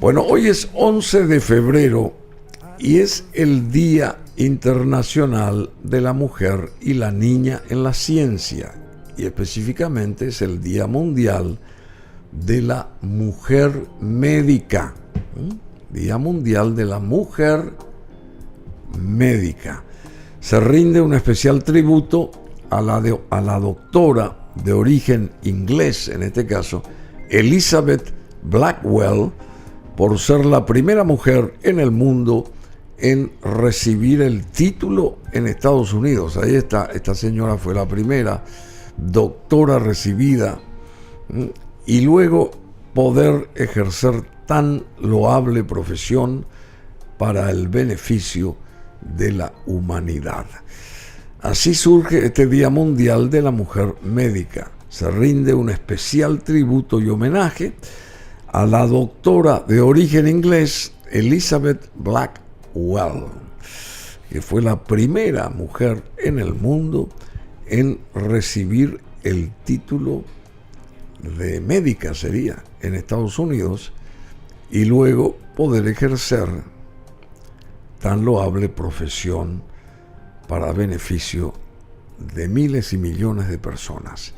Bueno, hoy es 11 de febrero y es el Día Internacional de la Mujer y la Niña en la Ciencia, y específicamente es el Día Mundial de la Mujer Médica. Día Mundial de la Mujer Médica. Se rinde un especial tributo a la doctora de origen inglés, en este caso, Elizabeth Blackwell, por ser la primera mujer en el mundo en recibir el título en Estados Unidos. Ahí está, esta señora fue la primera doctora recibida, y luego poder ejercer tan loable profesión para el beneficio de la humanidad. Así surge este Día Mundial de la Mujer Médica. Se rinde un especial tributo y homenaje a la doctora de origen inglés Elizabeth Blackwell, que fue la primera mujer en el mundo en recibir el título de médica, sería, en Estados Unidos, y luego poder ejercer tan loable profesión para beneficio de miles y millones de personas.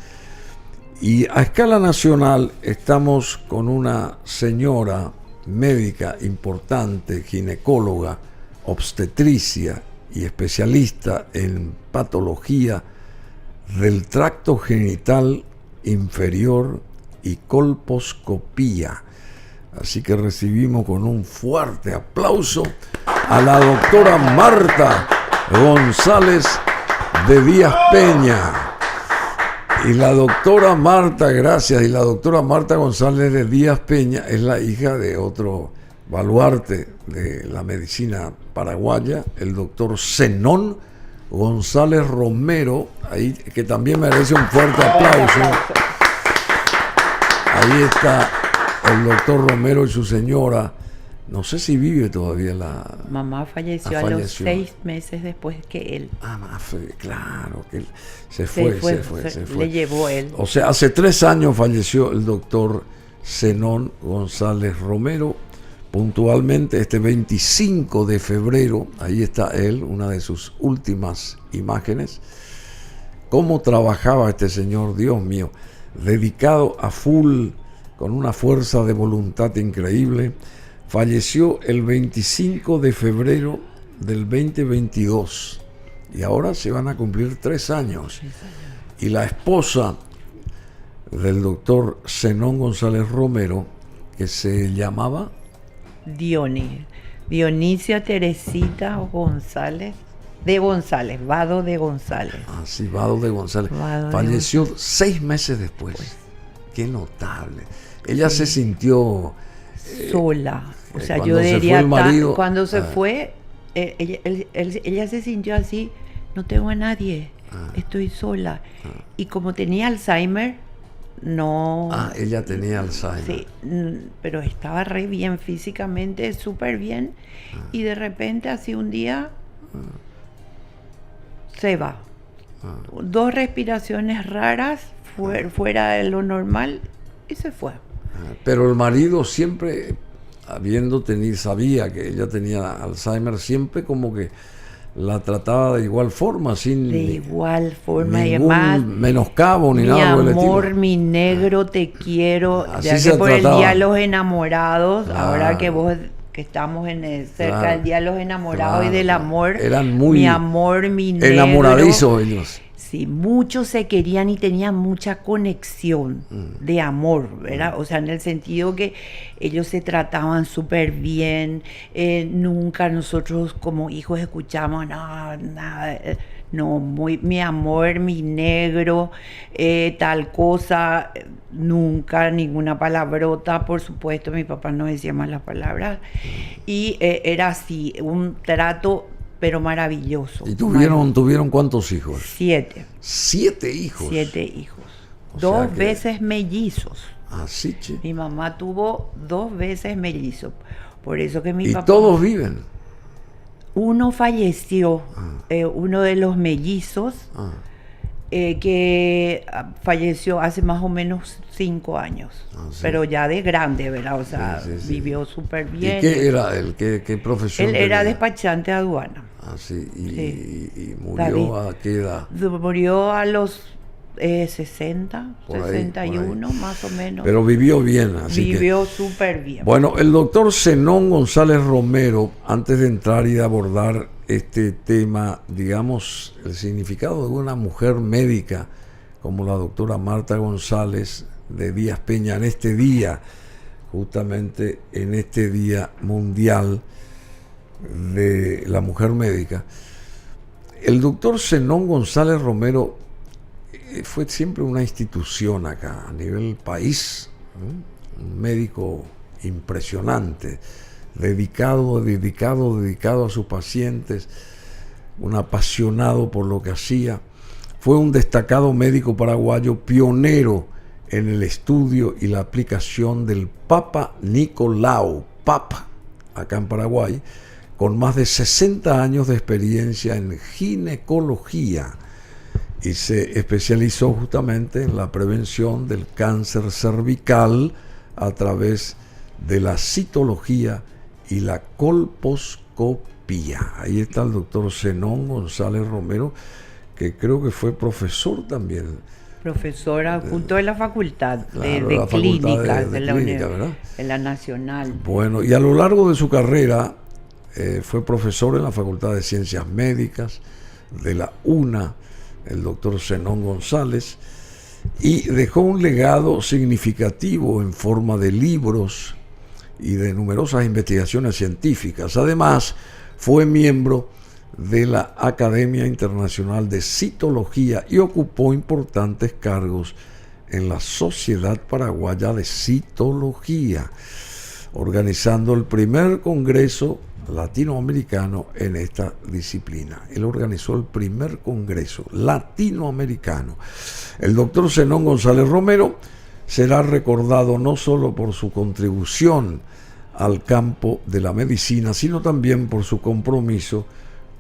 Y a escala nacional estamos con una señora médica importante, ginecóloga, obstetricia y especialista en patología del tracto genital inferior y colposcopía. Así que recibimos con un fuerte aplauso a la doctora Marta González de Díaz Peña. Y la doctora Marta, gracias, y la doctora Marta González de Díaz Peña es la hija de otro baluarte de la medicina paraguaya, el doctor Zenón González Romero, ahí, que también merece un fuerte aplauso. Ahí está el doctor Romero y su señora. No sé si vive todavía la... Mamá falleció a los 6 meses después que él. Claro, que él se fue. Le llevó él. O sea, hace 3 años falleció el doctor Zenón González Romero. Puntualmente este 25 de febrero, ahí está él, una de sus últimas imágenes. Cómo trabajaba este señor, Dios mío, dedicado a full, con una fuerza de voluntad increíble. Falleció el 25 de febrero del 2022 y ahora se van a cumplir 3 años. Y la esposa del doctor Zenón González Romero, que se llamaba Dionisia Teresita González de González, Vado de González. Ah, sí, Vado de González. Falleció 6 meses después. Qué notable. Ella se sintió sola. O sea, yo diría, cuando se fue, ella se sintió así: no tengo a nadie, estoy sola. Y como tenía Alzheimer, no... ella tenía Alzheimer. Sí, pero estaba re bien físicamente, súper bien. Y de repente, así un día, se va. 2 respiraciones raras, fuera de lo normal, y se fue. Pero el marido siempre, sabía que ella tenía Alzheimer, siempre como que la trataba de igual forma, sin de igual forma, ningún y además menoscabo ni nada por el estilo. Mi amor, mi negro, te quiero. Así ya que se por trataba. El Día de los Enamorados, Claro. ahora que estamos cerca Claro. del Día de los Enamorados, Claro. y del amor, Eran muy mi amor, mi negro, enamoradizos ellos. Sí, muchos se querían y tenían mucha conexión de amor, ¿verdad? O sea, en el sentido que ellos se trataban súper bien, nunca nosotros como hijos escuchamos nada, no, mi amor, mi negro, tal cosa, nunca, ninguna palabrota, por supuesto, mi papá no decía malas palabras, y era así, un trato pero maravilloso. ¿Y tuvieron cuántos hijos? 7. 7 hijos. 7 hijos. O 2 sea que... veces mellizos. Sí, che. Mi mamá tuvo 2 veces mellizos. Por eso que mi ¿Y papá... todos viven? Uno falleció, uno de los mellizos, que falleció hace más o menos 5 años, Sí. pero ya de grande, ¿verdad? O sea, Sí, sí, sí. vivió súper ¿Y bien. qué era él? ¿Qué profesión Él era tenía? despachante de aduana. Sí. Sí. Y David. murió a qué edad? Murió a los 60, Por ahí, 61 más o menos. Pero vivió bien, así Vivió súper bien. Bueno, el doctor Zenón González Romero, antes de entrar y de abordar este tema, digamos, el significado de una mujer médica como la doctora Marta González de Díaz Peña en este día, justamente en este Día Mundial de la Mujer Médica. El doctor Zenón González Romero fue siempre una institución acá, a nivel país, un médico impresionante, dedicado a sus pacientes, un apasionado por lo que hacía. Fue un destacado médico paraguayo, pionero en el estudio y la aplicación del Papa Nicolau, Papa, acá en Paraguay, con más de 60 años de experiencia en ginecología, y se especializó justamente en la prevención del cáncer cervical a través de la citología y la colposcopía. Ahí está el doctor Zenón González Romero, que creo que fue profesor también. Profesora junto de la facultad Claro, de la facultad clínicas de la clínica, ¿verdad? de la Nacional. Bueno, y a lo largo de su carrera fue profesor en la Facultad de Ciencias Médicas de la UNA, el doctor Zenón González, y dejó un legado significativo en forma de libros y de numerosas investigaciones científicas. Además, fue miembro de la Academia Internacional de Citología y ocupó importantes cargos en la Sociedad Paraguaya de Citología, organizando el primer congreso latinoamericano en esta disciplina. Él organizó el primer congreso latinoamericano. El doctor Zenón González Romero será recordado no solo por su contribución al campo de la medicina, sino también por su compromiso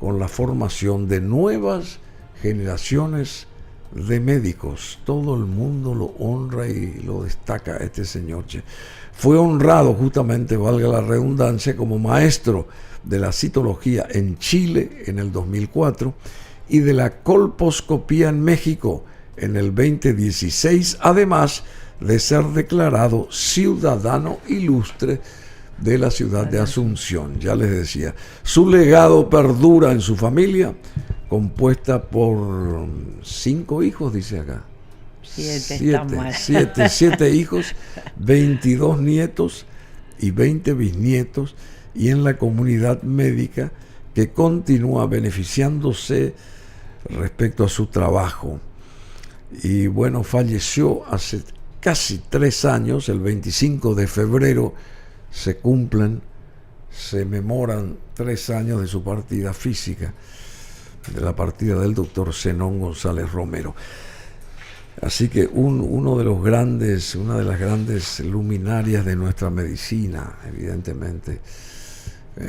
con la formación de nuevas generaciones de médicos. Todo el mundo lo honra y lo destaca este señor. Fue honrado justamente, valga la redundancia, como maestro de la citología en Chile en el 2004 y de la colposcopía en México en el 2016, además de ser declarado ciudadano ilustre de la ciudad de Asunción. Ya les decía, su legado perdura en su familia, compuesta por 5 hijos, dice acá. 7 hijos, 22 nietos y 20 bisnietos, y en la comunidad médica que continúa beneficiándose respecto a su trabajo. Y bueno, falleció hace casi 3 años, el 25 de febrero se memoran 3 años de su partida física, de la partida del doctor Zenón González Romero. Así que una de las grandes luminarias de nuestra medicina, evidentemente.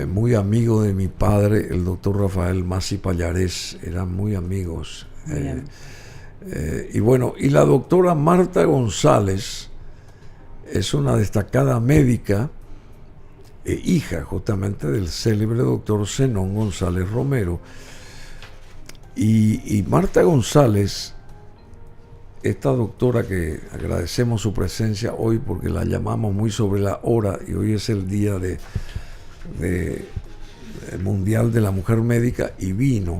Muy amigo de mi padre, el doctor Rafael Masi Pallarés, eran muy amigos. Y bueno, y la doctora Marta González es una destacada médica, hija justamente del célebre doctor Zenón González Romero. Y Marta González, esta doctora que agradecemos su presencia hoy porque la llamamos muy sobre la hora, y hoy es el día de Mundial de la Mujer Médica, y vino.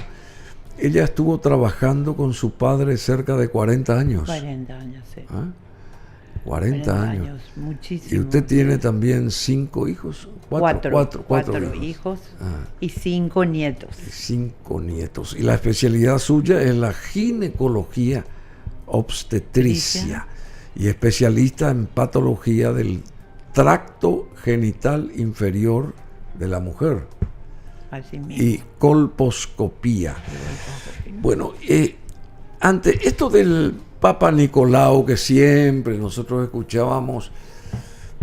Ella estuvo trabajando con su padre cerca de 40 años. 40 años, sí. 40 años. Muchísimo. ¿Y usted tiene también 5 hijos? Cuatro hijos y 5 nietos. 5 nietos. Y la especialidad suya es la ginecología obstetricia y especialista en patología del tracto genital inferior de la mujer. Así mismo. Y colposcopía. Bueno, ante esto del Papa Nicolau que siempre nosotros escuchábamos,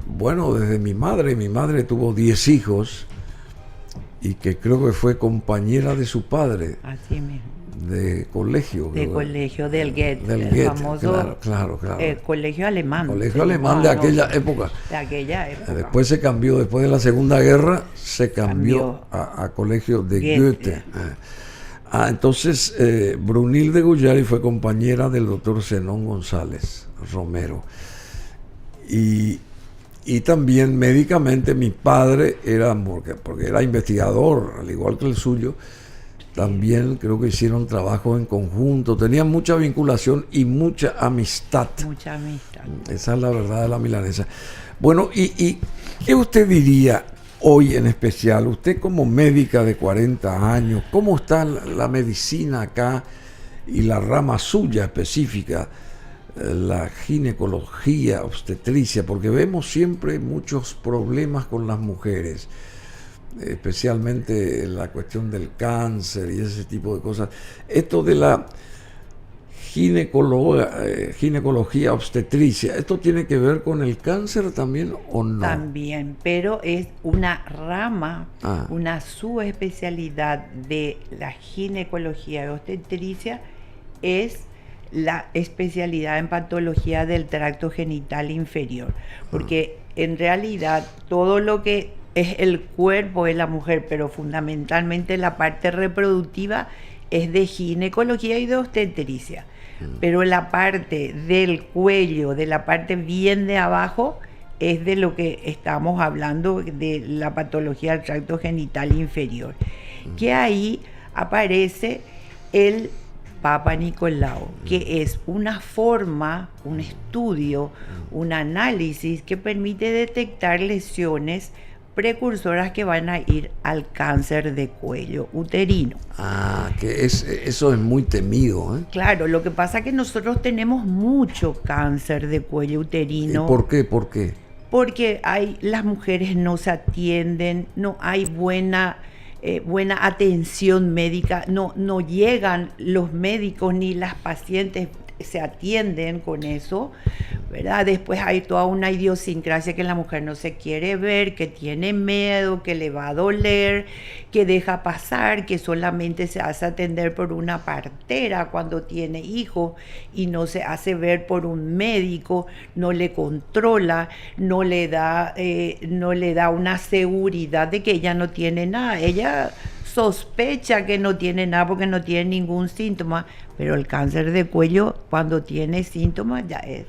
bueno, desde mi madre tuvo 10 hijos y que creo que fue compañera de su padre. Así mismo. de colegio. De colegio del Goethe, del el Goethe, famoso claro. colegio alemán. Colegio alemán de aquella época. De aquella época. Después se cambió, después de la Segunda Guerra, se cambió a colegio de Goethe. Entonces, Brunilde Guyari fue compañera del doctor Zenón González Romero. Y también médicamente mi padre era, porque era investigador, al igual que el suyo, también creo que hicieron trabajos en conjunto, tenían mucha vinculación y mucha amistad. Mucha amistad. Esa es la verdad de la milanesa. Bueno, ¿y qué usted diría hoy en especial? Usted como médica de 40 años, ¿cómo está la medicina acá y la rama suya específica? La ginecología, obstetricia, porque vemos siempre muchos problemas con las mujeres, especialmente la cuestión del cáncer y ese tipo de cosas. Esto de la ginecología obstetricia, ¿esto tiene que ver con el cáncer también o no? También, pero es una rama, una subespecialidad de la ginecología y obstetricia, es la especialidad en patología del tracto genital inferior, porque en realidad todo lo que es el cuerpo de la mujer, pero fundamentalmente la parte reproductiva, es de ginecología y de obstetricia, pero la parte del cuello, de la parte bien de abajo, es de lo que estamos hablando, de la patología del tracto genital inferior, que ahí aparece el Papa Nicolau, que es una forma, un estudio, un análisis que permite detectar lesiones precursoras que van a ir al cáncer de cuello uterino. Eso es muy temido, ¿eh? Claro, lo que pasa es que nosotros tenemos mucho cáncer de cuello uterino. ¿Y por qué? ¿Por qué? Porque las mujeres no se atienden, no hay buena atención médica, no llegan los médicos ni las pacientes se atienden con eso, ¿verdad? Después hay toda una idiosincrasia que la mujer no se quiere ver, que tiene miedo, que le va a doler, que deja pasar, que solamente se hace atender por una partera cuando tiene hijos y no se hace ver por un médico, no le controla, no le da una seguridad de que ella no tiene nada. Ella sospecha que no tiene nada porque no tiene ningún síntoma, pero el cáncer de cuello, cuando tiene síntomas, ya es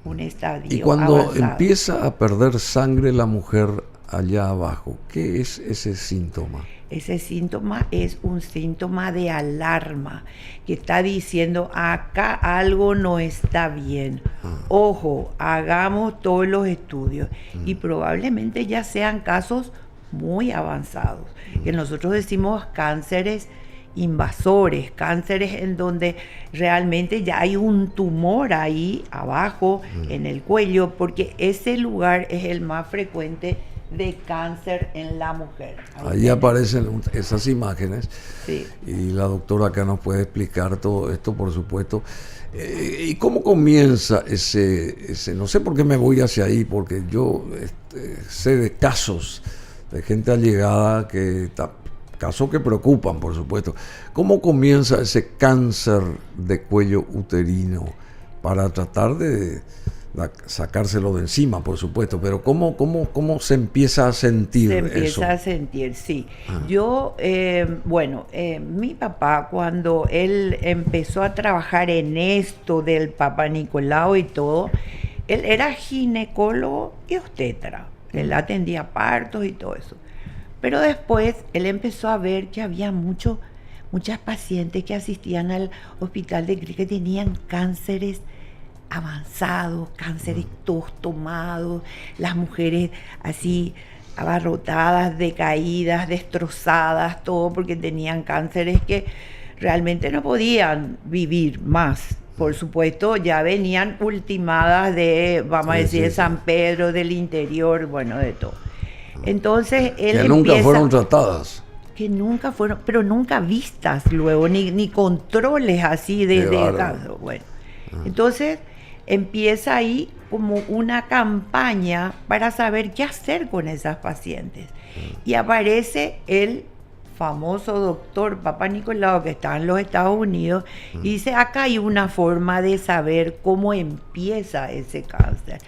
un estadio Y cuando avanzado. Empieza a perder sangre la mujer allá abajo, ¿qué es ese síntoma? Ese síntoma es un síntoma de alarma que está diciendo acá algo no está bien. Ojo, hagamos todos los estudios y probablemente ya sean casos muy avanzados, que nosotros decimos cánceres invasores, cánceres en donde realmente ya hay un tumor ahí abajo en el cuello, porque ese lugar es el más frecuente de cáncer en la mujer. Ahí aparecen esas imágenes, sí. Y la doctora acá nos puede explicar todo esto, por supuesto. ¿Y cómo comienza ese? No sé por qué me voy hacia ahí, porque yo sé de casos de gente allegada casos que preocupan, por supuesto. ¿Cómo comienza ese cáncer de cuello uterino? Para tratar de sacárselo de encima, por supuesto, pero ¿cómo se empieza a sentir eso? Se empieza a sentir, sí. Yo, mi papá, cuando él empezó a trabajar en esto del Papa Nicolau y todo, él era ginecólogo y obstetra. Él atendía partos y todo eso. Pero después él empezó a ver que había muchas pacientes que asistían al hospital de Cris que tenían cánceres avanzados, cánceres todos tomados, las mujeres así abarrotadas, decaídas, destrozadas, todo porque tenían cánceres que realmente no podían vivir más. Por supuesto, ya venían ultimadas de, vamos a decir, de San Pedro, del interior, bueno, de todo. Entonces él que nunca fueron tratadas. Que nunca fueron, pero nunca vistas luego, ni controles así de caso. Bueno, entonces empieza ahí como una campaña para saber qué hacer con esas pacientes. Y aparece el famoso doctor Papa Nicolau, que está en los Estados Unidos, y dice, acá hay una forma de saber cómo empieza ese cáncer.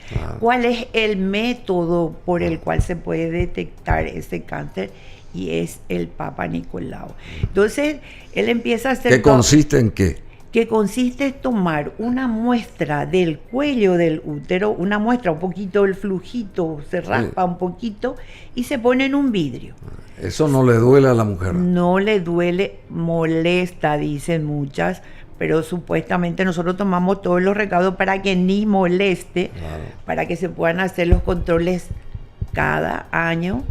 ¿Cuál es el método por el cual se puede detectar ese cáncer? Y es el Papa Nicolau. Entonces, él empieza a hacer... ¿Qué consiste en qué? Que consiste en tomar una muestra del cuello del útero, una muestra, un poquito el flujito, se raspa un poquito y se pone en un vidrio. Eso no le duele a la mujer. No le duele, molesta, dicen muchas, pero supuestamente nosotros tomamos todos los recaudos para que ni moleste, para que se puedan hacer los controles cada año.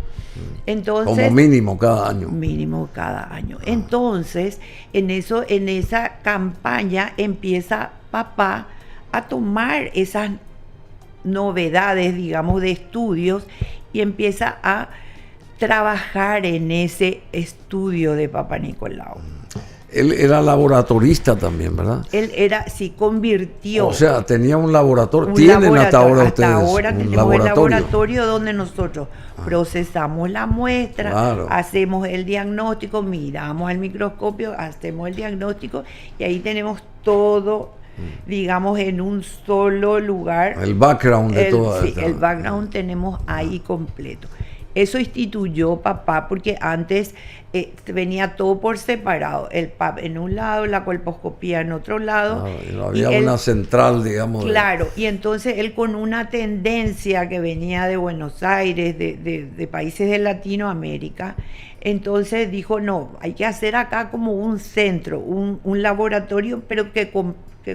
Entonces, como mínimo cada año. Mínimo cada año. Entonces, en esa campaña empieza papá a tomar esas novedades, digamos, de estudios y empieza a trabajar en ese estudio de Papa Nicolau. Él era laboratorista también, ¿verdad? Él era, sí, convirtió. O sea, tenía un laboratorio. ¿Tienen hasta ahora ustedes hasta ahora tenemos laboratorio? El laboratorio donde nosotros procesamos la muestra, hacemos el diagnóstico, miramos al microscopio, hacemos el diagnóstico y ahí tenemos todo, digamos, en un solo lugar. El background de todo esto. Sí, el background tenemos ahí completo. Eso instituyó papá porque antes venía todo por separado, el PAP en un lado, la colposcopía en otro lado. No había una central, digamos. Claro, y entonces él con una tendencia que venía de Buenos Aires, de países de Latinoamérica, entonces dijo, no, hay que hacer acá como un centro, un laboratorio, pero que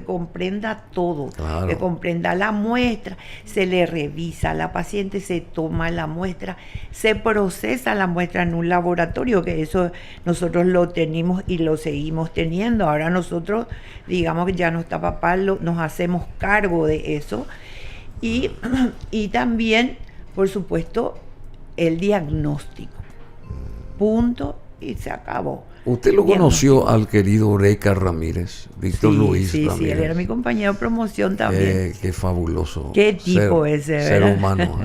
comprenda todo, que comprenda la muestra, se le revisa a la paciente, se toma la muestra, se procesa la muestra en un laboratorio, que eso nosotros lo tenemos y lo seguimos teniendo. Ahora nosotros, digamos que ya no está papá, nos hacemos cargo de eso. Y también, por supuesto, el diagnóstico. Punto y se acabó. ¿Usted lo conoció al querido Oreca Ramírez, Víctor Luis Ramírez? Sí, él era mi compañero de promoción también. Qué fabuloso. Qué tipo ese, ¿verdad? Ser humano.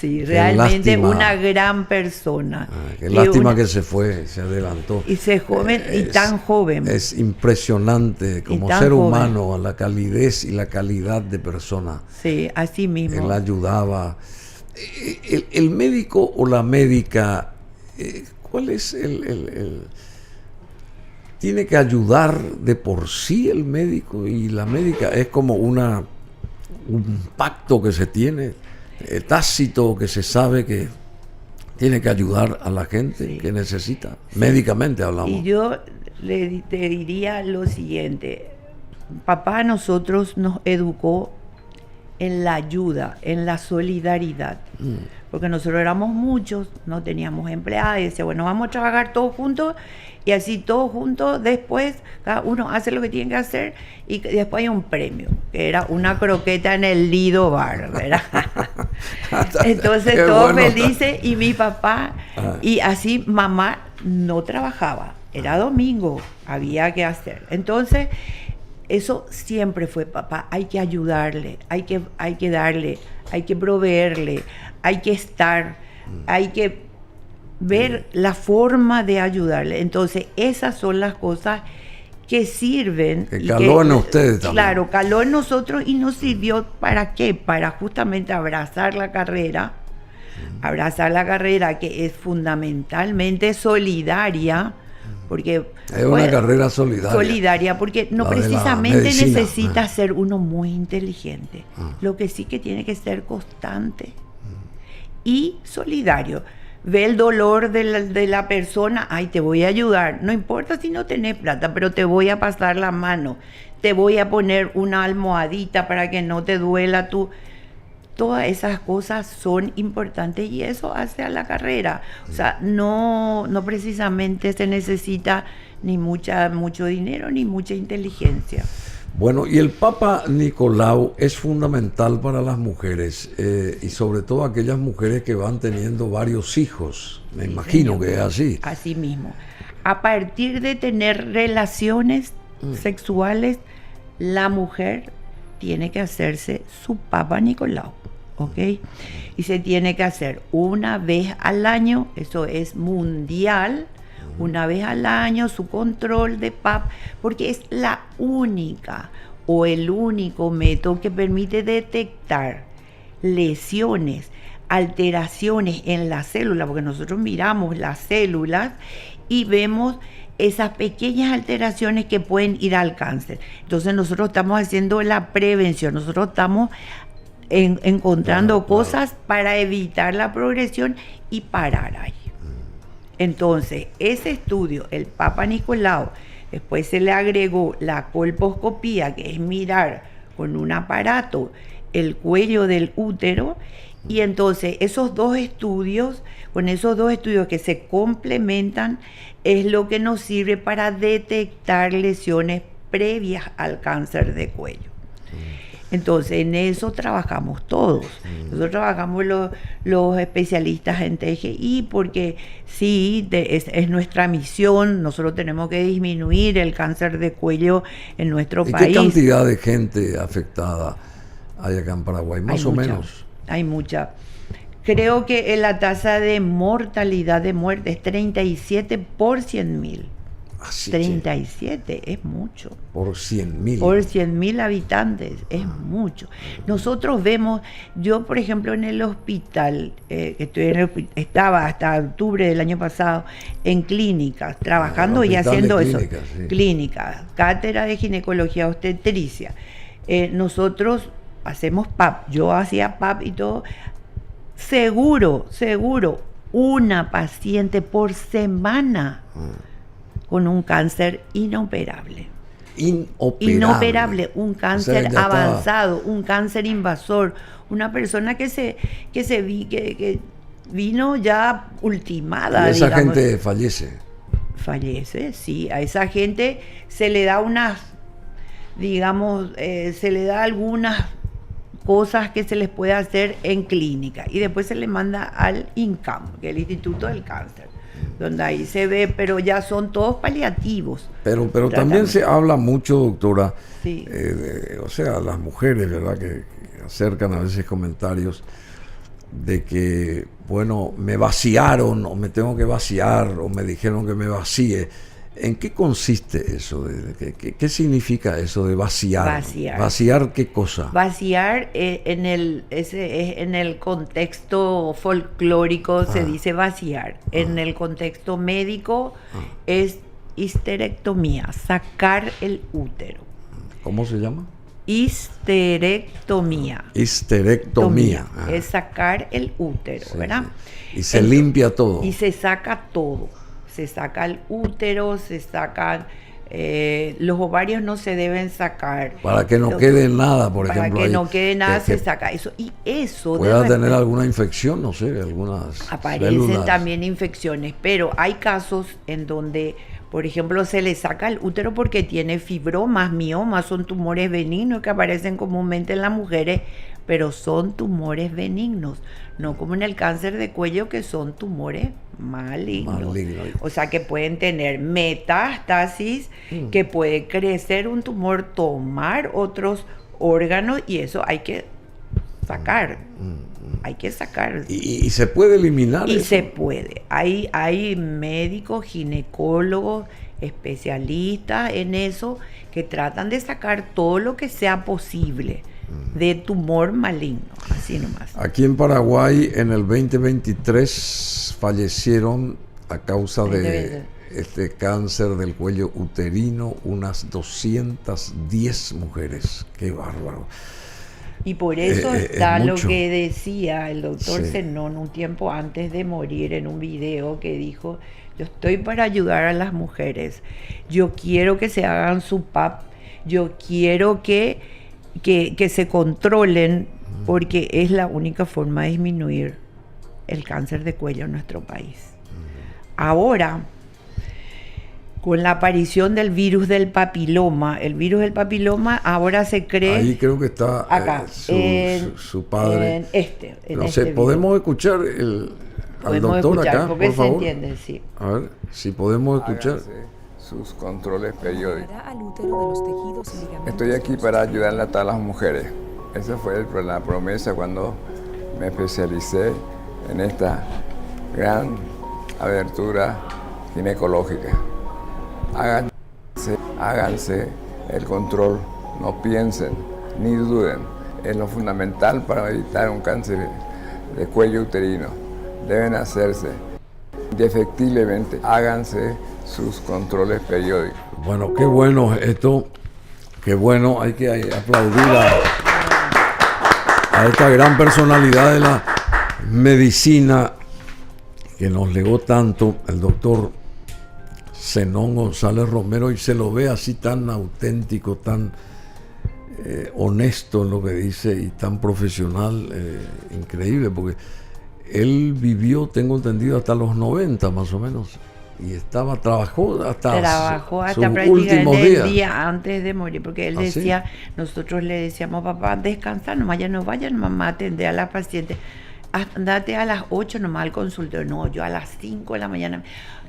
Sí, realmente lástima, una gran persona. Qué lástima que se fue, se adelantó. Y se joven y tan joven. Es impresionante como ser humano, la calidez y la calidad de persona. Sí, así mismo. Él ayudaba. El médico o la médica, ¿cuál es el tiene que ayudar de por sí el médico y la médica? Es como un pacto que se tiene, tácito, que se sabe que tiene que ayudar a la gente que necesita, médicamente hablamos. Y yo te diría lo siguiente, papá a nosotros nos educó en la ayuda, en la solidaridad, porque nosotros éramos muchos, no teníamos empleados, y decía, bueno, vamos a trabajar todos juntos, y así todos juntos, después cada uno hace lo que tiene que hacer, y después hay un premio, que era una croqueta en el Lido Bar, ¿verdad? Entonces todos felices, y mi papá, y así mamá no trabajaba, era domingo, había que hacer. Entonces, eso siempre fue, papá, hay que ayudarle, hay que darle, hay que proveerle, hay que estar, hay que ver la forma de ayudarle. Entonces, esas son las cosas que sirven. Que caló en ustedes también. Claro, caló en nosotros y nos sirvió ¿para qué? Para justamente abrazar la carrera que es fundamentalmente solidaria, porque es una carrera solidaria porque no precisamente necesita ser uno muy inteligente, lo que sí que tiene que ser constante y solidario. Ve el dolor de la persona, ay, te voy a ayudar, no importa si no tenés plata, pero te voy a pasar la mano, te voy a poner una almohadita para que no te duela tu... Todas esas cosas son importantes y eso hace a la carrera. O sea, no precisamente se necesita ni mucho dinero ni mucha inteligencia. Bueno, y el Papa Nicolau es fundamental para las mujeres y sobre todo aquellas mujeres que van teniendo varios hijos. Me imagino que es así. Así mismo. A partir de tener relaciones sexuales, la mujer tiene que hacerse su Papa Nicolau, ¿ok? Y se tiene que hacer una vez al año, eso es mundial, una vez al año, su control de PAP, porque es la única o el único método que permite detectar lesiones, alteraciones en la célula, porque nosotros miramos las células y vemos esas pequeñas alteraciones que pueden ir al cáncer. Entonces nosotros estamos haciendo la prevención, nosotros estamos encontrando cosas para evitar la progresión y parar ahí. Entonces, ese estudio, el Papa Nicolau, después se le agregó la colposcopía, que es mirar con un aparato el cuello del útero, y entonces con esos dos estudios que se complementan, es lo que nos sirve para detectar lesiones previas al cáncer de cuello. Entonces, en eso trabajamos todos. Nosotros trabajamos los especialistas en TGI porque sí, es nuestra misión. Nosotros tenemos que disminuir el cáncer de cuello en nuestro país. ¿Y qué cantidad de gente afectada hay acá en Paraguay? Más o menos. Hay mucha. Creo que la tasa de mortalidad de muerte es 37 por 100.000. Así 37 es mucho. Por 100.000. Por 100.000 habitantes es mucho. Nosotros vemos, yo por ejemplo en el hospital, estaba hasta octubre del año pasado en clínicas, trabajando y haciendo eso. Sí. Clínicas, cátedra de ginecología obstetricia. Nosotros hacemos PAP, yo hacía PAP y todo. Seguro, una paciente por semana con un cáncer inoperable. Inoperable, un cáncer avanzado, un cáncer invasor, una persona que vino ya ultimada. Y esa gente fallece. Fallece, sí. A esa gente se le da se le da algunas cosas que se les puede hacer en clínica y después se le manda al INCAM, que es el Instituto del Cáncer, donde ahí se ve, pero ya son todos paliativos. Pero también se habla mucho, doctora, sí. O sea, las mujeres, ¿verdad?, que acercan a veces comentarios de que, bueno, me vaciaron o me tengo que vaciar o me dijeron que me vacíe. ¿En qué consiste eso? ¿Qué significa eso de vaciar? ¿Vaciar qué cosa? Vaciar en el contexto folclórico se dice vaciar. En el contexto médico es histerectomía, sacar el útero. ¿Cómo se llama? Histerectomía. Histerectomía. Es sacar el útero, sí, ¿verdad? Y se limpia todo. Y se saca todo. Se saca el útero, se sacan los ovarios, no se deben sacar. Para que no quede nada, por ejemplo. Para que no quede nada, se saca eso. Y eso pueda tener alguna infección, no sé, algunas aparecen células. También infecciones, pero hay casos en donde, por ejemplo, se le saca el útero porque tiene fibromas, miomas, son tumores benignos que aparecen comúnmente en las mujeres, pero son tumores benignos, no como en el cáncer de cuello que son tumores malignos. O sea, que pueden tener metástasis, que puede crecer un tumor, tomar otros órganos y eso hay que sacar. Hay que sacar. ¿Y se puede eliminar eso? Se puede. Hay médicos, ginecólogos, especialistas en eso que tratan de sacar todo lo que sea posible de tumor maligno, así nomás. Aquí en Paraguay en el 2023 fallecieron a causa de este cáncer del cuello uterino unas 210 mujeres. ¡Qué bárbaro! Y por eso está lo mucho. Que decía el doctor Sí. Zenón un tiempo antes de morir en un video que dijo: yo estoy para ayudar a las mujeres, yo quiero que se hagan su PAP, yo quiero que se controlen, porque es la única forma de disminuir el cáncer de cuello en nuestro país. Ahora, con la aparición del virus del papiloma, ahora se cree... Ahí creo que está acá, su padre. En sé, ¿podemos escuchar al doctor acá, porque por favor? se entiende, sí. A ver, si podemos escuchar. Háganse sus controles periódicos. Estoy aquí para ayudarle a todas las mujeres. Esa fue la promesa cuando me especialicé en esta gran abertura ginecológica. Háganse el control, no piensen ni duden. Es lo fundamental para evitar un cáncer de cuello uterino. Deben hacerse indefectiblemente, háganse sus controles periódicos. Bueno, qué bueno esto, qué bueno, hay que aplaudir a esta gran personalidad de la medicina que nos legó tanto el doctor Zenón González Romero, y se lo ve así tan auténtico, tan honesto en lo que dice y tan profesional, increíble, porque él vivió, tengo entendido, hasta los 90 más o menos, y trabajó hasta sus últimos días. El día antes de morir, porque él decía, ¿sí? Nosotros le decíamos, papá, descansa nomás, ya no vayas, mamá, atender a la paciente, andate a las 8 nomás al consultorio. No, yo a las 5 de la mañana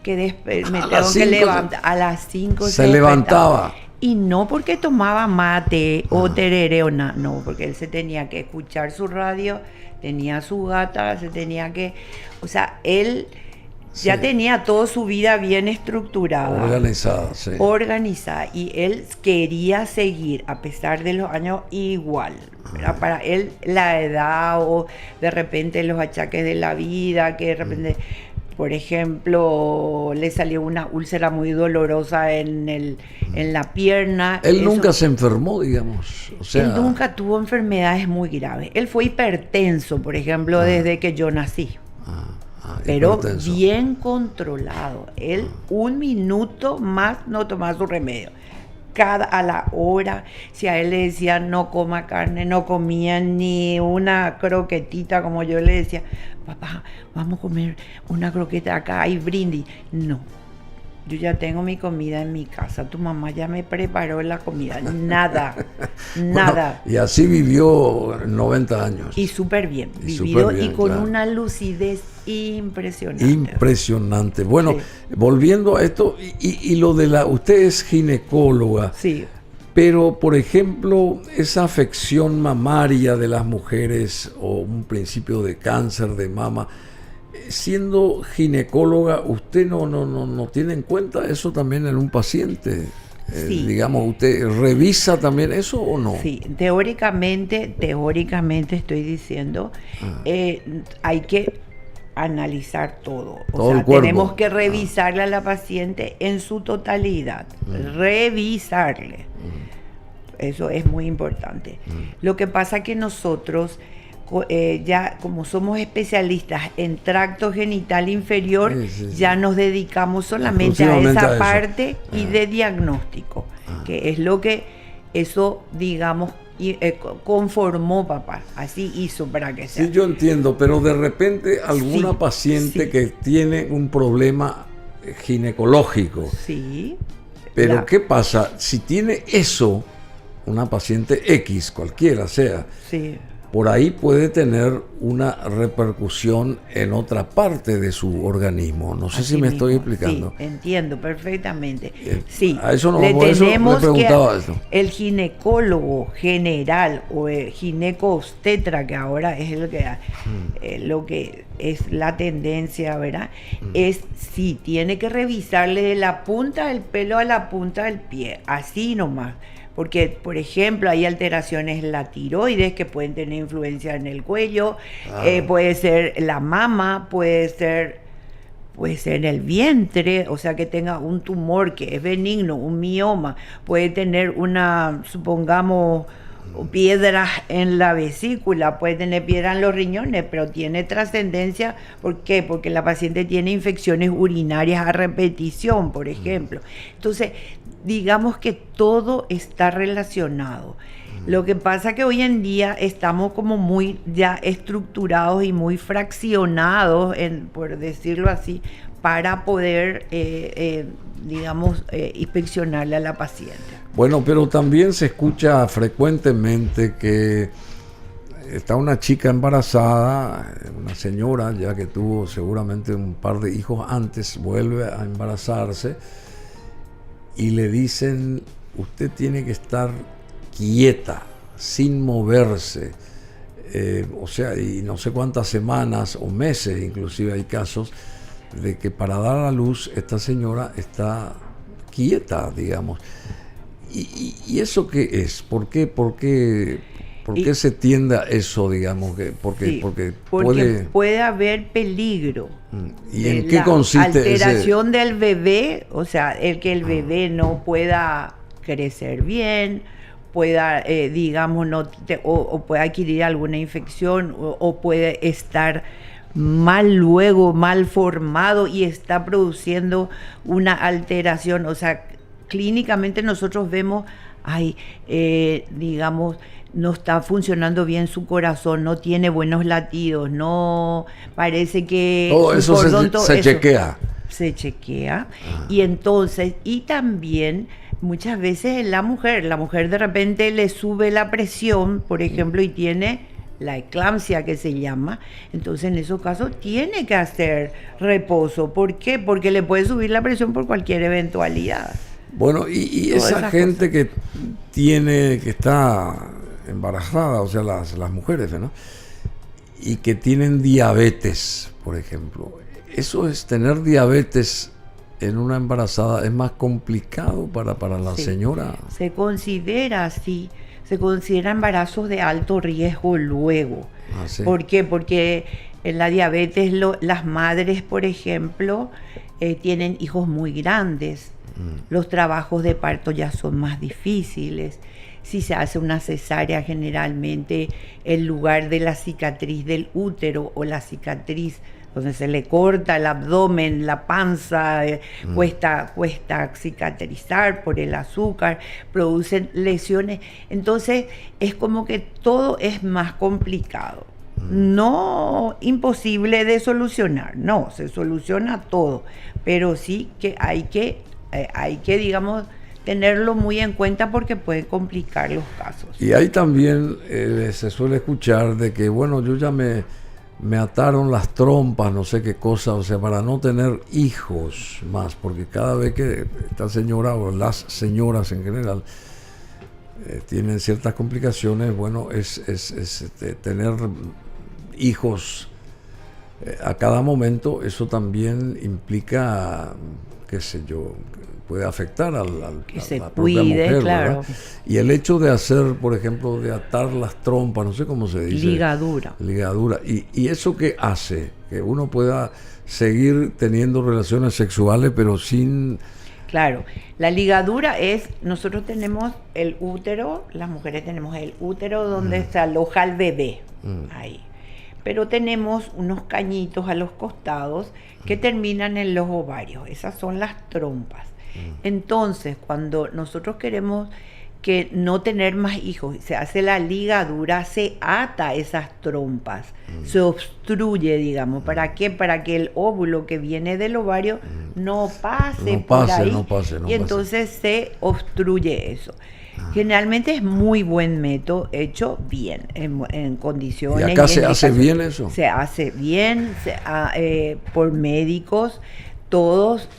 me tengo que levantar, a las 5 se levantaba. Y no porque tomaba mate o tereré o nada, no, porque él se tenía que escuchar su radio, tenía su gata, se tenía que, o sea, él ya tenía toda su vida bien estructurada. Organizada, sí. Organizada, y él quería seguir, a pesar de los años, igual. Para él, la edad o de repente los achaques de la vida, que de repente... Por ejemplo, le salió una úlcera muy dolorosa en la pierna. Él nunca se enfermó, digamos. O sea, él nunca tuvo enfermedades muy graves. Él fue hipertenso, por ejemplo, desde que yo nací. Pero hipertenso. Bien controlado. Él 1 minuto más no tomaba su remedio. A la hora, si a él le decían no coma carne, no comía ni una croquetita, como yo le decía, papá, vamos a comer una croqueta acá, hay brindis. No, yo ya tengo mi comida en mi casa, tu mamá ya me preparó la comida, nada, nada. Bueno, y así vivió 90 años. Y súper bien, vivido y con una lucidez impresionante. Impresionante. Bueno, sí. Volviendo a esto, y lo de usted es ginecóloga. Sí. Pero, por ejemplo, esa afección mamaria de las mujeres o un principio de cáncer de mama, siendo ginecóloga, ¿usted no tiene en cuenta eso también en un paciente? Sí. Digamos, ¿usted revisa también eso o no? Sí, teóricamente estoy diciendo, hay que analizar todo. O sea, tenemos que revisarle a la paciente en su totalidad. Revisarle. Eso es muy importante. Lo que pasa que nosotros, ya como somos especialistas en tracto genital inferior, ya nos dedicamos solamente a esa parte y de diagnóstico, que es lo que eso, digamos, conformó papá, así hizo para que sea. Sí, yo entiendo, pero de repente alguna paciente que tiene un problema ginecológico. Sí. Pero ¿qué pasa? Si tiene eso, una paciente X, cualquiera sea, por ahí puede tener una repercusión en otra parte de su organismo. No sé si me estoy explicando. Sí, entiendo perfectamente. Sí, a eso no, le tenemos eso que el ginecólogo general o el ginecobstetra, que ahora es lo que es la tendencia, ¿verdad? Tiene que revisarle de la punta del pelo a la punta del pie, así nomás. Porque, por ejemplo, hay alteraciones en la tiroides que pueden tener influencia en el cuello, puede ser la mama, puede ser en el vientre, o sea, que tenga un tumor que es benigno, un mioma, puede tener supongamos, piedras en la vesícula, puede tener piedras en los riñones, pero tiene trascendencia. ¿Por qué? Porque la paciente tiene infecciones urinarias a repetición, por ejemplo. Entonces, digamos que todo está relacionado. Lo que pasa que hoy en día estamos como muy ya estructurados y muy fraccionados, por decirlo así, para poder, inspeccionarle a la paciente. Bueno, pero también se escucha frecuentemente que está una chica embarazada, una señora ya que tuvo seguramente un par de hijos antes, vuelve a embarazarse y le dicen, usted tiene que estar quieta, sin moverse, o sea, y no sé cuántas semanas o meses, inclusive hay casos, de que para dar a luz esta señora está quieta, digamos. ¿Y eso qué es? ¿Por qué se tiende a eso, digamos? Porque puede haber peligro. ¿Y en qué consiste alteración del bebé? O sea, que el bebé no pueda crecer bien, pueda, digamos, o pueda adquirir alguna infección, o puede estar mal formado y está produciendo una alteración. O sea, clínicamente nosotros vemos, digamos, no está funcionando bien su corazón, no tiene buenos latidos, no parece que todo eso se chequea. Se chequea. Y entonces, y también muchas veces la mujer de repente le sube la presión, por ejemplo, y tiene la eclampsia, que se llama. Entonces en esos casos tiene que hacer reposo. ¿Por qué? Porque le puede subir la presión por cualquier eventualidad. Bueno, y esa gente que está embarazada, o sea, las mujeres, ¿no? Y que tienen diabetes, por ejemplo. Eso es, tener diabetes en una embarazada es más complicado para la señora. Se considera así, se considera embarazos de alto riesgo luego. ¿Sí? ¿Por qué? Porque en la diabetes las madres, por ejemplo, tienen hijos muy grandes. Los trabajos de parto ya son más difíciles. Si se hace una cesárea, generalmente el lugar de la cicatriz del útero o la cicatriz donde se le corta el abdomen, la panza, cuesta cicatrizar por el azúcar, producen lesiones. Entonces es como que todo es más complicado. No imposible de solucionar, no, se soluciona todo, pero sí que hay que, digamos, tenerlo muy en cuenta porque puede complicar los casos. Y ahí también se suele escuchar de que, bueno, yo ya me ataron las trompas, no sé qué cosa, o sea, para no tener hijos más, porque cada vez que esta señora o las señoras en general tienen ciertas complicaciones, bueno, es tener hijos a cada momento. Eso también implica, qué sé yo, puede afectar a la propia mujer, claro. ¿verdad? Y el hecho de hacer, por ejemplo, de atar las trompas, no sé cómo se dice. Ligadura. ¿Y eso qué hace? Que uno pueda seguir teniendo relaciones sexuales, pero sin... Claro, la ligadura es, nosotros tenemos el útero, las mujeres tenemos el útero donde se aloja el bebé, ahí. Pero tenemos unos cañitos a los costados que terminan en los ovarios, esas son las trompas. Entonces, cuando nosotros queremos que no tener más hijos, se hace la ligadura, se ata esas trompas, se obstruye, digamos. ¿Para qué? Para que el óvulo que viene del ovario no pase por ahí. Y entonces se obstruye eso. Generalmente es muy buen método, hecho bien, en condiciones. ¿Y acá se hace bien eso? Se hace bien, por médicos, todos,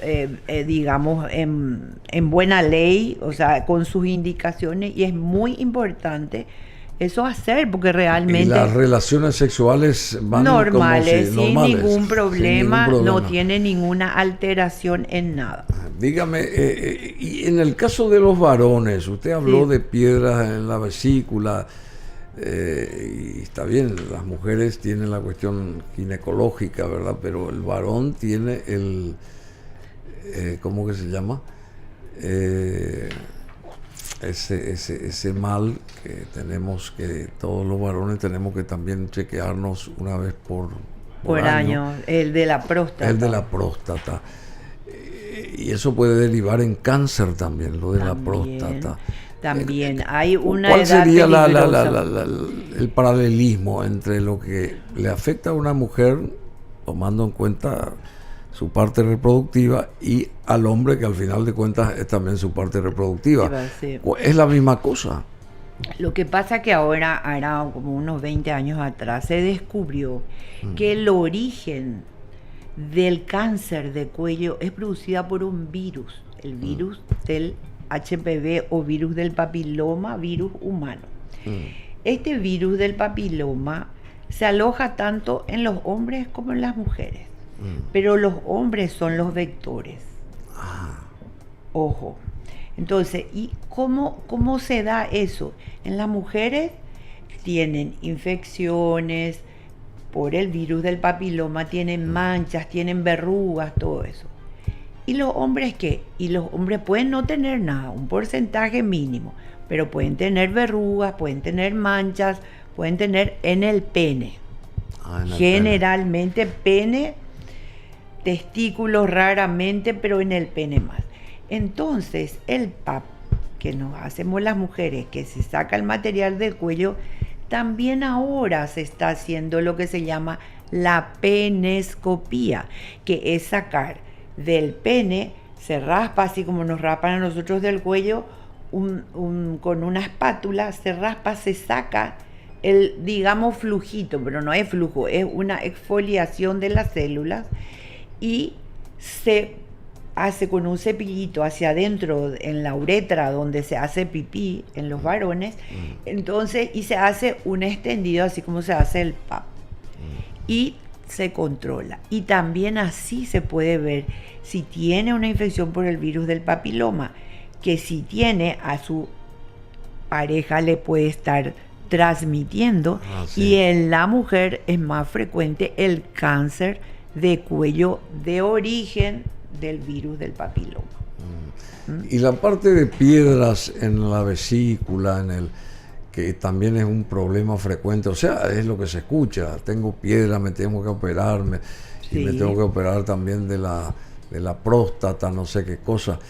digamos, en buena ley, o sea, con sus indicaciones, y es muy importante eso hacer, porque realmente... Y las relaciones sexuales van normales, como sin ningún problema, no tiene ninguna alteración en nada. Dígame, y en el caso de los varones, usted habló de piedras en la vesícula, y está bien, las mujeres tienen la cuestión ginecológica, ¿verdad? Pero el varón tiene el, ¿cómo que se llama? Ese mal que tenemos, que todos los varones tenemos que también chequearnos una vez por año, el de la próstata. El de la próstata. Y eso puede derivar en cáncer también, lo de la próstata. También hay una ¿Cuál edad sería peligrosa? el paralelismo entre lo que le afecta a una mujer, tomando en cuenta su parte reproductiva, y al hombre, que al final de cuentas es también su parte reproductiva? Es la misma cosa. Lo que pasa es que ahora, como unos 20 años atrás, se descubrió que el origen del cáncer de cuello es producida por un virus, el virus del HPV o virus del papiloma, virus humano. Este virus del papiloma se aloja tanto en los hombres como en las mujeres. pero los hombres son los vectores. Ojo. Entonces, ¿y cómo se da eso? En las mujeres tienen infecciones por el virus del papiloma, tienen manchas, tienen verrugas, todo eso. ¿Y los hombres qué? Y los hombres pueden no tener nada, un porcentaje mínimo, pero pueden tener verrugas, pueden tener manchas, pueden tener en el pene. Generalmente pene, testículos raramente, pero en el pene más. Entonces, el PAP que nos hacemos las mujeres, que se saca el material del cuello, también ahora se está haciendo lo que se llama la penescopía, que es sacar del pene, se raspa así como nos raspan a nosotros del cuello, con una espátula, se raspa, se saca el, digamos, flujito, pero no es flujo, es una exfoliación de las células y se hace con un cepillito hacia adentro en la uretra donde se hace pipí en los varones, entonces, y se hace un extendido así como se hace el PAP y se controla. Y también así se puede ver si tiene una infección por el virus del papiloma, que si tiene, a su pareja le puede estar transmitiendo, y en la mujer es más frecuente el cáncer de cuello de origen del virus del papiloma. Y la parte de piedras en la vesícula, que también es un problema frecuente, o sea, es lo que se escucha, tengo piedra, me tengo que operarme, y me tengo que operar también de la próstata, no sé qué cosa.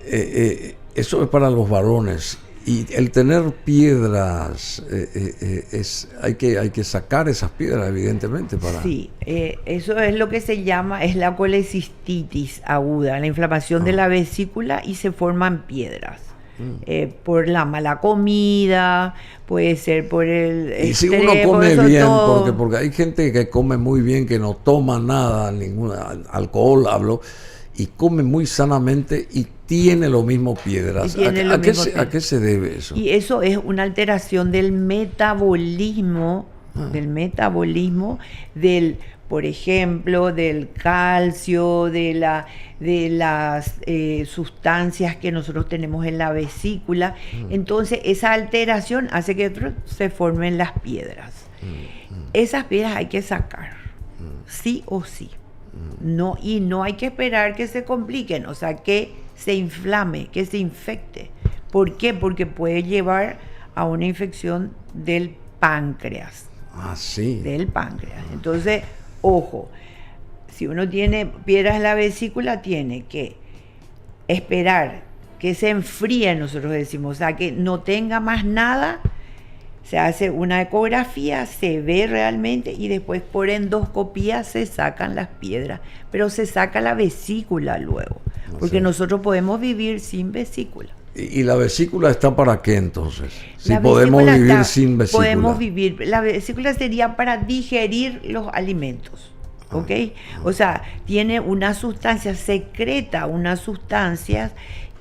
Eso es para los varones. Y el tener piedras, hay que sacar esas piedras, evidentemente. Sí, eso es lo que se llama, es la colecistitis aguda, la inflamación de la vesícula, y se forman piedras. Por la mala comida, puede ser por el estrés. Y si uno come bien, porque hay gente que come muy bien, que no toma nada, ningún alcohol, hablo, y come muy sanamente y tiene lo mismo piedras. ¿A qué se debe eso? Y eso es una alteración del metabolismo, por ejemplo, del calcio, de las sustancias que nosotros tenemos en la vesícula. Entonces, esa alteración hace que se formen las piedras. Esas piedras hay que sacar, sí o sí. No, y no hay que esperar que se compliquen, o sea, que se inflame, que se infecte. ¿Por qué? Porque puede llevar a una infección del páncreas. Del páncreas. Entonces, ojo, si uno tiene piedras en la vesícula, tiene que esperar que se enfríe, nosotros decimos, o sea, que no tenga más nada. Se hace una ecografía, se ve realmente, y después por endoscopía se sacan las piedras, pero se saca la vesícula luego, porque nosotros podemos vivir sin vesícula. ¿Y la vesícula está para qué entonces? Si podemos vivir sin vesícula. Podemos vivir, la vesícula sería para digerir los alimentos, ¿ok? O sea, tiene una sustancia, secreta unas sustancias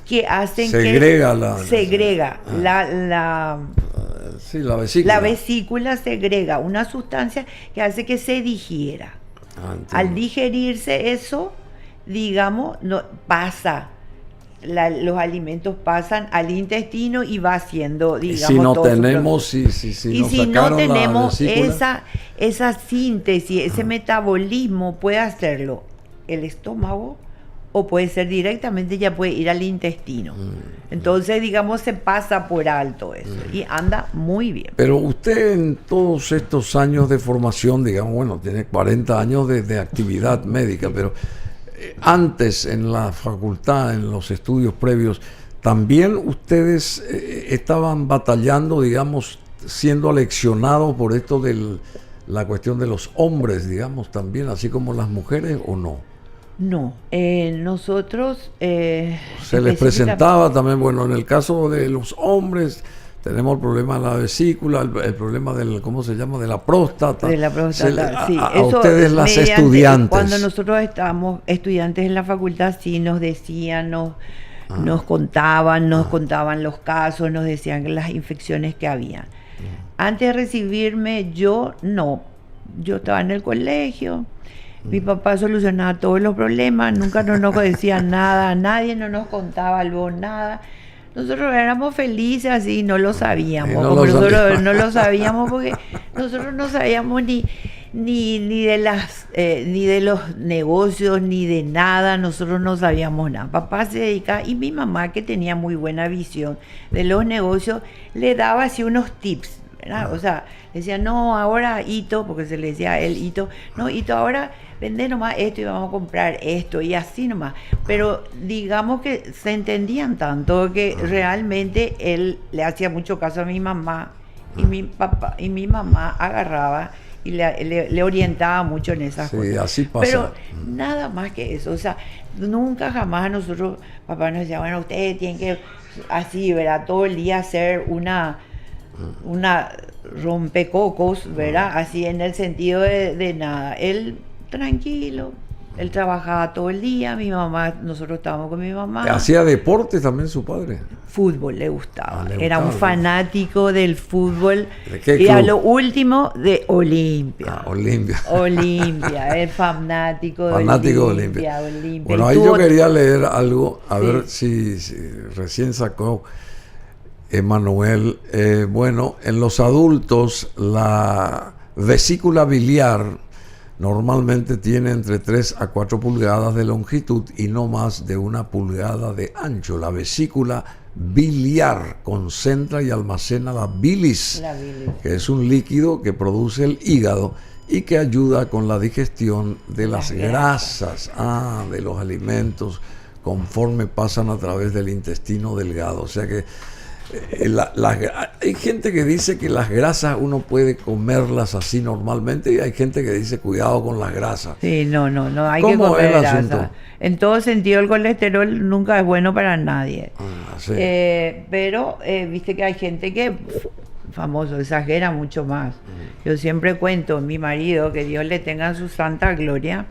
que hacen segrega la vesícula. La vesícula segrega una sustancia que hace que se digiera. Al digerirse eso, digamos, pasa, los alimentos pasan al intestino y va haciendo, digamos, si no tenemos, si no tenemos esa síntesis, ese metabolismo, puede hacerlo el estómago, o puede ser directamente, ya puede ir al intestino. Entonces, digamos, se pasa por alto eso y anda muy bien. Pero usted, en todos estos años de formación, digamos, bueno, tiene 40 años de actividad médica, pero antes en la facultad, en los estudios previos, también ustedes estaban batallando, digamos, siendo aleccionados por esto de la cuestión de los hombres, digamos, también, así como las mujeres, ¿o no? No, nosotros... se les presentaba también, bueno, en el caso de los hombres tenemos el problema de la vesícula, el problema del, ¿cómo se llama?, de la próstata. De la próstata, sí. A ustedes las estudiantes. Cuando nosotros estábamos estudiantes en la facultad, sí nos decían, nos contaban los casos, nos decían las infecciones que había. Antes de recibirme, yo estaba en el colegio. Mi papá solucionaba todos los problemas, nunca nos decía nada, nadie no nos contaba algo, nada. Nosotros éramos felices así, no lo sabíamos. Nosotros no lo sabíamos porque nosotros no sabíamos ni de los negocios, ni de nada, nosotros no sabíamos nada. Papá se dedicaba, y mi mamá, que tenía muy buena visión de los negocios, le daba así unos tips, ¿verdad? O sea, decía, no, ahora Hito, porque se le decía a él Hito, no, Hito, ahora vende nomás esto y vamos a comprar esto, y así nomás. Pero digamos que se entendían tanto que realmente él le hacía mucho caso a mi mamá, y mi papá y mi mamá agarraba y le orientaba mucho en esas cosas. Sí, así pasa. Pero nada más que eso, o sea, nunca jamás a nosotros, papá nos decía, bueno, ustedes tienen que así, ¿verdad? Todo el día hacer una rompecocos, ¿verdad? Así en el sentido de nada. Él tranquilo, él trabajaba todo el día, mi mamá, nosotros estábamos con mi mamá. ¿Hacía deporte también su padre? Fútbol le gustaba, le era un gustaba. fanático del fútbol. ¿De qué y a club? lo último de Olimpia. Olimpia. Olimpia, el fanático de Fanático de Olimpia. Olimpia. Bueno, ahí yo quería leer algo, a ver si recién sacó Emanuel. Bueno, en los adultos la vesícula biliar normalmente tiene entre 3 a 4 pulgadas de longitud y no más de 1 pulgada de ancho. La vesícula biliar concentra y almacena la bilis, que es un líquido que produce el hígado y que ayuda con la digestión de las grasas, de los alimentos, conforme pasan a través del intestino delgado. O sea que hay gente que dice que las grasas uno puede comerlas así normalmente, y hay gente que dice cuidado con las grasas. Sí, no, hay que ¿Cómo comer es el grasa. asunto? En todo sentido, el colesterol nunca es bueno para nadie. Sí. Pero viste que hay gente que, famoso, exagera mucho más. Yo siempre cuento, mi marido, que Dios le tenga en su santa gloria,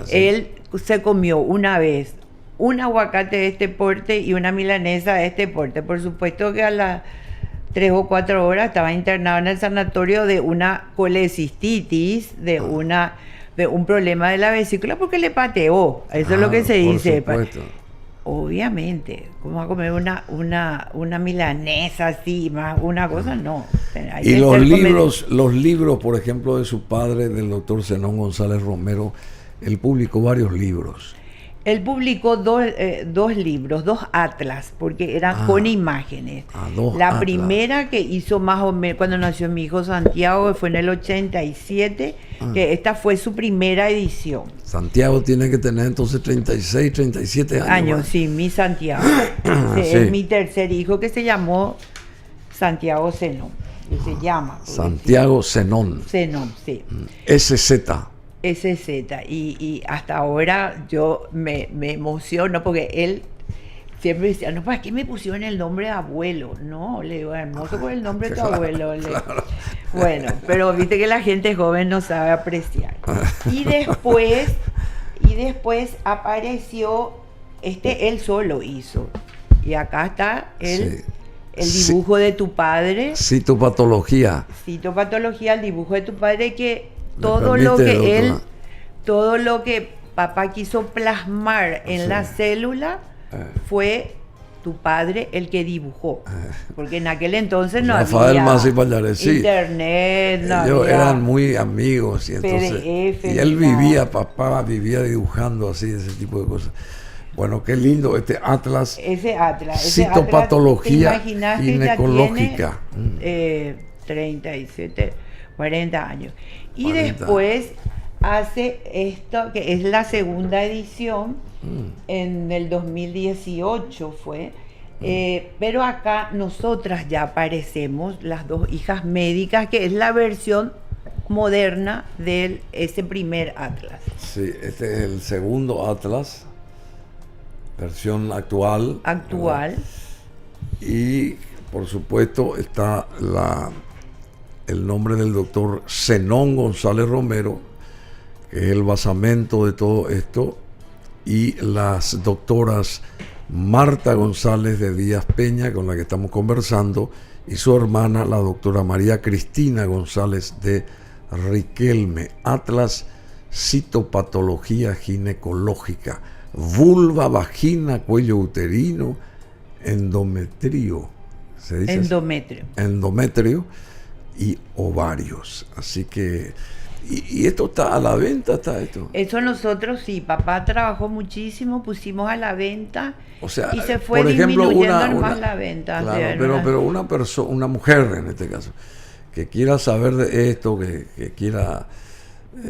Sí. él se comió una vez un aguacate de este porte y una milanesa de este porte. Por supuesto que a las 3 o 4 horas estaba internado en el sanatorio de una colecistitis, de un problema de la vesícula, porque le pateó. Eso es lo que se dice. Por supuesto. Obviamente, ¿cómo va a comer una milanesa así, más una cosa? No. Hay Y que los libros, por ejemplo, de su padre, del doctor Zenón González Romero, él publicó varios libros. Él publicó dos libros, 2 atlas, porque eran con imágenes. La atlas. primera que hizo más o menos cuando nació mi hijo Santiago, fue en el 87, que esta fue su primera edición. Santiago tiene que tener entonces 36, 37 años. ¿no? Sí, mi Santiago. Sí. Es mi tercer hijo, que se llamó Santiago Zenón. Que se llama. Santiago Zenón. Zenón, sí. SZ. SZ, y hasta ahora yo me emociono porque él siempre decía, no, ¿para qué me pusieron el nombre de abuelo? No, le digo, hermoso por el nombre de tu abuelo. Claro. Bueno, pero viste que la gente joven no sabe apreciar. Y después apareció, él solo hizo. Y acá está el dibujo de tu padre. Citopatología. Citopatología, el dibujo de tu padre, que todo lo que papá quiso plasmar en la célula fue tu padre el que dibujó, porque en aquel entonces no Rafael había Masi Pallares, sí. internet, no Ellos había eran muy amigos y entonces PDF, y él nada. papá vivía dibujando así, ese tipo de cosas. Bueno, qué lindo este atlas. Ese atlas, Citopatología ¿te imaginas que ginecológica. ya tiene 37, 40 años? Y 40. después hace esto, que es la segunda edición, en el 2018 fue, pero acá nosotras ya aparecemos, las 2 hijas médicas, que es la versión moderna de ese primer atlas. Sí, este es el segundo atlas, versión actual. Actual. ¿verdad? Y por supuesto está el nombre del doctor Zenón González Romero, que es el basamento de todo esto, y las doctoras Marta González de Díaz Peña, con la que estamos conversando, y su hermana, la doctora María Cristina González de Riquelme. Atlas citopatología ginecológica, vulva, vagina, cuello uterino, endometrio, ¿se dice así? Endometrio y ovarios. Así que, y esto está a la venta, está esto. Eso nosotros sí, papá trabajó muchísimo, pusimos a la venta, O sea, y se fue por ejemplo, disminuyendo más la venta. Claro, o sea, pero una persona, una mujer en este caso, que quiera saber de esto, que quiera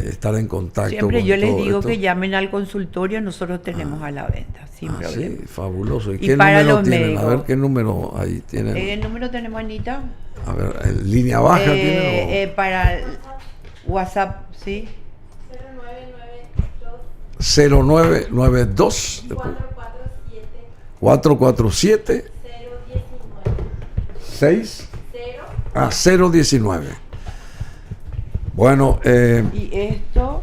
estar en contacto siempre con yo les todo digo esto. que llamen al consultorio, nosotros tenemos a la venta, sin problema. Sí, fabuloso. ¿Y Y qué para número los tienen? médicos. A ver qué número ahí tienen. ¿El número tenemos, Anita? A ver, ¿en línea baja tienen? Para el WhatsApp, ¿sí? 0992 447 6 019. Bueno, Y esto,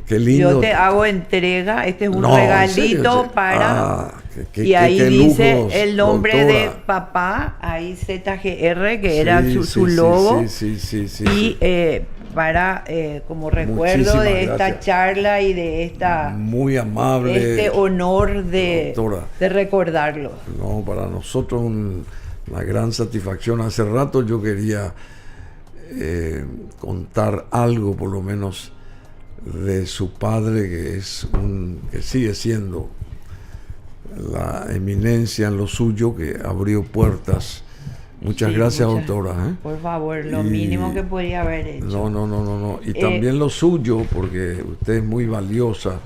qué lindo. yo te hago entrega, este es un No, ¿en regalito serio? para... Qué ahí qué dice lujos, el nombre de doctora. papá, ahí ZGR, que Sí, era sí, su sí, logo. sí, Y para, como recuerdo Muchísimas de esta gracias. charla y de Muy amable. este honor de doctora. recordarlo. No, para nosotros una gran satisfacción. Hace rato yo quería contar algo, por lo menos, de su padre, que sigue siendo la eminencia en lo suyo, que abrió puertas. Muchas Sí, gracias, muchas- doctora. Por favor, lo Y- mínimo que podía haber hecho. No. Y también lo suyo, porque usted es muy valiosa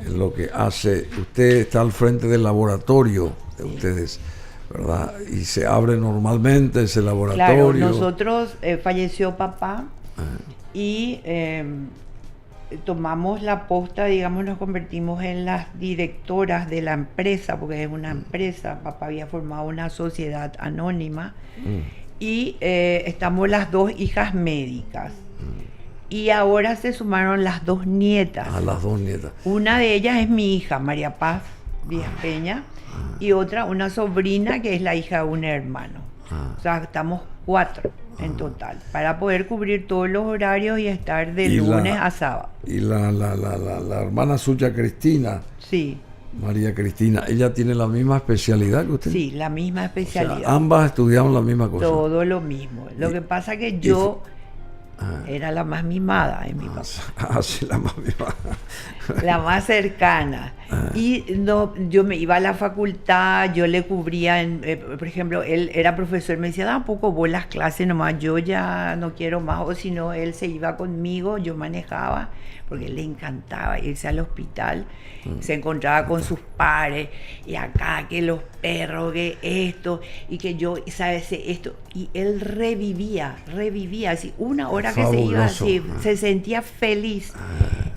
en lo que hace. Usted está al frente del laboratorio de ustedes, ¿verdad? Y se abre normalmente ese Claro, laboratorio. nosotros falleció papá y tomamos la posta, digamos, nos convertimos en las directoras de la empresa, porque es una empresa, papá había formado una sociedad anónima y estamos las dos hijas médicas. Y ahora se sumaron las dos nietas. A las dos nietas. Una de ellas es mi hija, María Paz Díaz Peña, y otra, una sobrina que es la hija de un hermano. O sea, estamos 4 en total, para poder cubrir todos los horarios y estar de Y lunes a sábado. Y la hermana suya, Cristina, Sí, María Cristina, ella tiene la misma especialidad que usted. sí, la misma O sea, especialidad. ambas estudiaron la misma cosa. Todo lo mismo. Lo que pasa que yo era la más mimada en mi papá. Sí, la más misma. La más cercana. Y no, yo me iba a la facultad, yo le cubría, por ejemplo, él era profesor, me decía, da un poco vos las clases nomás, yo ya no quiero más, o si no, él se iba conmigo, yo manejaba, porque le encantaba irse al hospital, se encontraba con sus pares, y acá que los perros, que esto, y que yo, ¿sabes? Esto, y él revivía, así, una hora que se iba Fabuloso. así, se sentía feliz.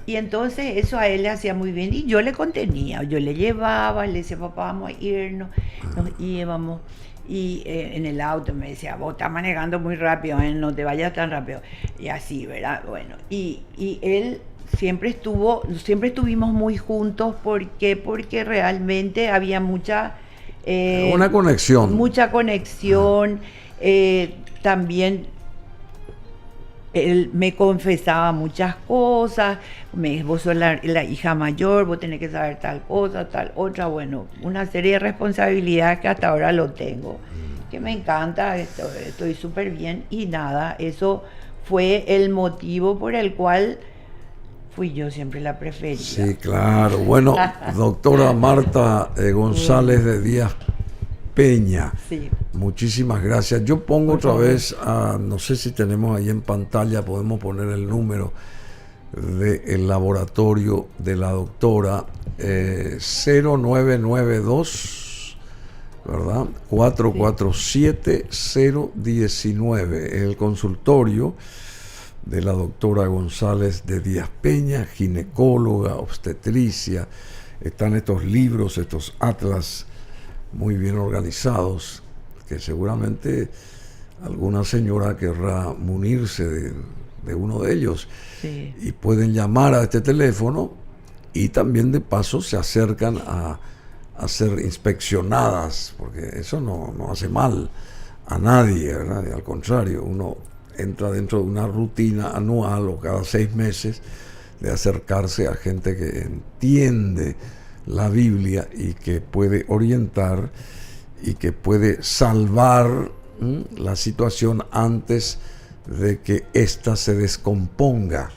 Y entonces eso a él le hacía muy bien y yo le contenía, yo le llevaba, le decía, papá, vamos a irnos, nos íbamos. Y en el auto me decía, vos estás manejando muy rápido, no te vayas tan rápido. Y así, ¿verdad? Bueno, y él siempre estuvimos muy juntos. ¿Por qué? Porque realmente había mucha... Una conexión. Mucha conexión. También él me confesaba muchas cosas, vos sos la hija mayor, vos tenés que saber tal cosa, tal otra, bueno, una serie de responsabilidades que hasta ahora lo tengo, que me encanta, estoy súper bien y nada, eso fue el motivo por el cual fui yo siempre la preferida. Sí, claro. Bueno, doctora Marta González de Díaz Peña, Sí. muchísimas gracias. Yo pongo otra vez, no sé si tenemos ahí en pantalla, podemos poner el número del laboratorio de la doctora, 0992, ¿verdad? 447-019, el consultorio de la doctora González de Díaz Peña, ginecóloga, obstetricia. Están estos libros, estos atlas muy bien organizados, que seguramente alguna señora querrá munirse de uno de ellos. Sí. Y pueden llamar a este teléfono y también de paso se acercan a ser inspeccionadas, porque eso no hace mal a nadie, ¿verdad? Y al contrario, uno entra dentro de una rutina anual o cada 6 meses de acercarse a gente que entiende la Biblia y que puede orientar y que puede salvar la situación antes de que ésta se descomponga.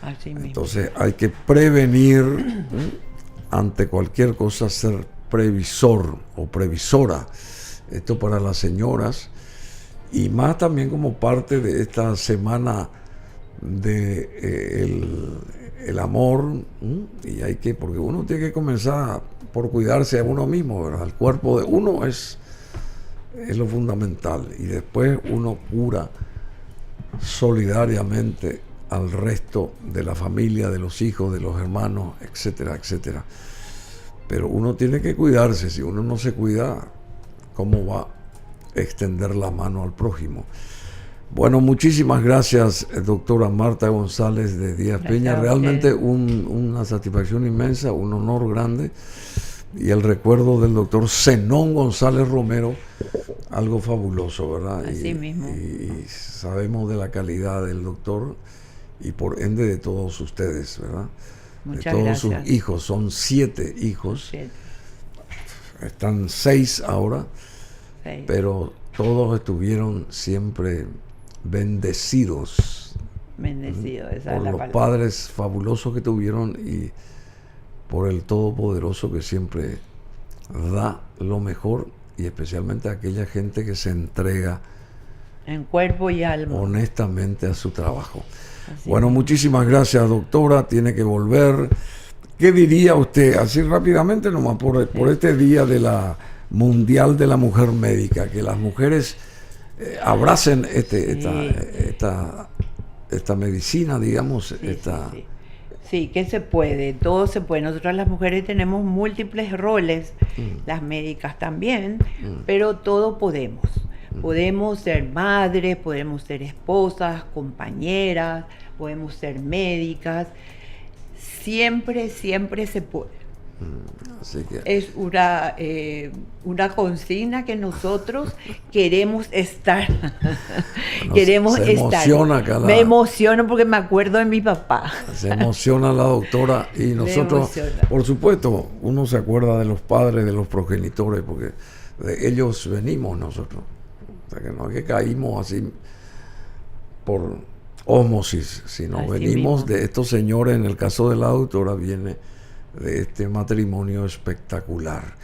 Así mismo. Entonces hay que prevenir ante cualquier cosa, ser previsor o previsora. Esto para las señoras, y más también como parte de esta semana de el amor, y hay que, porque uno tiene que comenzar por cuidarse a uno mismo, ¿verdad? El cuerpo de uno es lo fundamental, y después uno cura solidariamente al resto de la familia, de los hijos, de los hermanos, etcétera, etcétera. Pero uno tiene que cuidarse. Si uno no se cuida, ¿cómo va a extender la mano al prójimo? Bueno, muchísimas gracias, doctora Marta González de Díaz Peña. Realmente una satisfacción inmensa, un honor grande. Y el recuerdo del doctor Zenón González Romero, algo fabuloso, ¿verdad? Así mismo. Y sabemos de la calidad del doctor y por ende de todos ustedes, ¿verdad? Muchas de todos gracias. sus hijos. Son 7 hijos. 7. Están 6 ahora, 6. pero todos estuvieron siempre bendecidos. Bendecido, esa Por es la los palabra. padres fabulosos que tuvieron y por el Todopoderoso que siempre da lo mejor, y especialmente a aquella gente que se entrega En cuerpo y alma. honestamente a su trabajo. Así Bueno, muchísimas gracias, doctora. Tiene que volver. ¿Qué diría usted, así rápidamente nomás, por este día de la Mundial de la Mujer Médica, que las mujeres abracen esta medicina, digamos, Sí. Sí, que se puede, todo se puede. Nosotras las mujeres tenemos múltiples roles, las médicas también, pero todo podemos. Podemos ser madres, podemos ser esposas, compañeras, podemos ser médicas. Siempre se puede. Así que Es una consigna que nosotros queremos estar. Queremos se estar. emociona acá Me emociono porque me acuerdo de mi papá. se emociona la doctora, y nosotros, emociona. por supuesto, uno se acuerda de los padres, de los progenitores, porque de ellos venimos nosotros. O sea, que no es que caímos así por ósmosis, sino Así venimos mismo. de estos señores. En el caso de la doctora viene de este matrimonio espectacular.